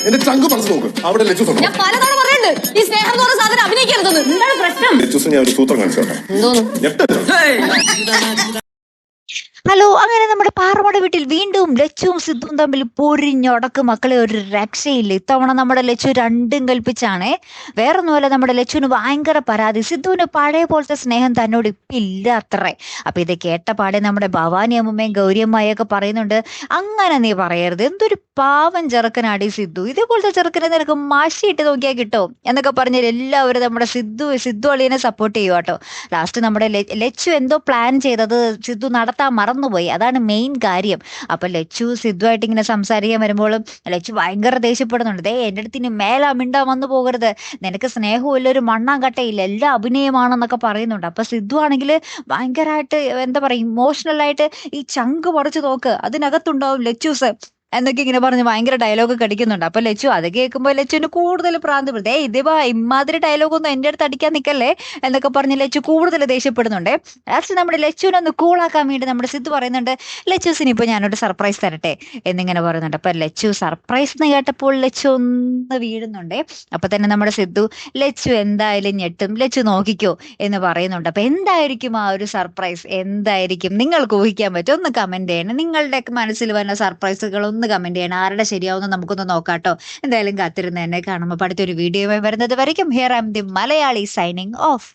എന്റെ ചങ്ക് മനസ്സ് നോക്ക്. അവിടെ ലച്ചൂസ് ഞാൻ പലതവണ പറയുന്നുണ്ട് ഈ സ്നേഹം എന്ന് പറഞ്ഞ സാധനം അഭിനയിക്കരുതെന്ന്. എന്താണ് പ്രശ്നം? ലച്ചൂസ് ഞാൻ ഒരു സൂത്രം കാണിച്ചോട്ടെ. എന്തോന്ന്? ഹലോ, അങ്ങനെ നമ്മുടെ പാറമട വീട്ടിൽ വീണ്ടും ലച്ചുവും സിദ്ധുവും തമ്മിൽ പൊരിഞ്ഞൊടക്ക് മക്കളെ, ഒരു രക്ഷയില്ല. ഇത്തവണ നമ്മുടെ ലച്ചു രണ്ടും കൽപ്പിച്ചാണേ. വേറൊന്നുമല്ല, നമ്മുടെ ലച്ചുവിന് ഭയങ്കര പരാതി. സിദ്ധുവിന് പഴയ പോലത്തെ സ്നേഹം തന്നോട് ഇപ്പം ഇല്ല അത്രേ. അപ്പൊ ഇത് കേട്ട പാടെ നമ്മുടെ ഭവാനി അമ്മയും ഗൗരിയമ്മയൊക്കെ പറയുന്നുണ്ട്, അങ്ങനെ നീ പറയരുത്, എന്തൊരു പാവം ചെറുക്കനാടി സിദ്ധു, ഇതേപോലത്തെ ചെറുക്കനെ നിനക്ക് മഷിയിട്ട് നോക്കിയാൽ കിട്ടും എന്നൊക്കെ പറഞ്ഞാൽ എല്ലാവരും നമ്മുടെ സിദ്ധു അളിയനെ സപ്പോർട്ട് ചെയ്യുക കേട്ടോ. ലാസ്റ്റ് നമ്മുടെ ലച്ചു എന്തോ പ്ലാൻ ചെയ്തത് സിദ്ധു നടത്താൻ മറന്നുപോയി, അതാണ് മെയിൻ കാര്യം. അപ്പൊ ലച്ചു സിദ്ധുവായിട്ട് ഇങ്ങനെ സംസാരിക്കാൻ വരുമ്പോഴും ലച്ചു ഭയങ്കര ദേഷ്യപ്പെടുന്നുണ്ട്. എൻ്റെ അടുത്ത് ഇനി മേലാ മിണ്ടാ വന്നു പോകരുത്, നിനക്ക് സ്നേഹവും ഇല്ല, ഒരു മണ്ണാങ്കട്ടയില്ല, എല്ലാം അഭിനയമാണെന്നൊക്കെ പറയുന്നുണ്ട്. അപ്പൊ സിദ്ധു ആണെങ്കിൽ ഭയങ്കരമായിട്ട് എന്താ പറയുക, ഇമോഷണലായിട്ട് ഈ ചങ്ക് പറിച്ചു നോക്ക്, അതിനകത്തുണ്ടാവും ലച്ചൂസ് എന്നൊക്കെ ഇങ്ങനെ പറഞ്ഞ് ഭയങ്കര ഡയലോഗ് അടിക്കുന്നുണ്ട്. അപ്പൊ ലച്ചു അത് കേൾക്കുമ്പോൾ ലച്ചുവിന് കൂടുതൽ ഭ്രാന്ത് പിടിച്ചേ, ഇതിപ്പോ ഇമാതിരി ഡയലോഗൊന്നും എൻ്റെ അടുത്ത് അടിക്കാൻ നിൽക്കല്ലേ എന്നൊക്കെ പറഞ്ഞ് ലച്ചു കൂടുതൽ ദേഷ്യപ്പെടുന്നുണ്ട്. ലാസ്റ്റ് നമ്മുടെ ലച്ചുവിനെ ഒന്ന് കൂളാക്കാൻ വേണ്ടി നമ്മുടെ സിദ്ധു പറയുന്നുണ്ട്, ലച്ചൂസിന് ഇപ്പൊ ഞാനൊരു സർപ്രൈസ് തരട്ടെ എന്നിങ്ങനെ പറയുന്നുണ്ട്. അപ്പൊ ലച്ചു സർപ്രൈസ് എന്ന് കേട്ടപ്പോൾ ലച്ചു ഒന്ന് വീഴുന്നുണ്ട്. അപ്പൊ തന്നെ നമ്മുടെ സിദ്ധു ലച്ചു എന്തായാലും ഞെട്ടും, ലച്ചു നോക്കിക്കോ എന്ന് പറയുന്നുണ്ട്. അപ്പൊ എന്തായിരിക്കും ആ ഒരു സർപ്രൈസ്, എന്തായിരിക്കും നിങ്ങൾക്ക് ഊഹിക്കാൻ പറ്റും? ഒന്ന് കമന്റ് ചെയ്യണം. നിങ്ങളുടെ മനസ്സിൽ വരുന്ന സർപ്രൈസുകൾ ഒന്ന് കമന്റ് ചെയ്യണം. ആരുടെ ശരിയാവുന്ന നമുക്കൊന്ന് നോക്കാട്ടോ. എന്തായാലും കാത്തിരുന്ന് എന്നെ കാണുമ്പോൾ അടുത്തൊരു വീഡിയോ വരുന്നത് വരയ്ക്കും. Here I am the Malayali signing of.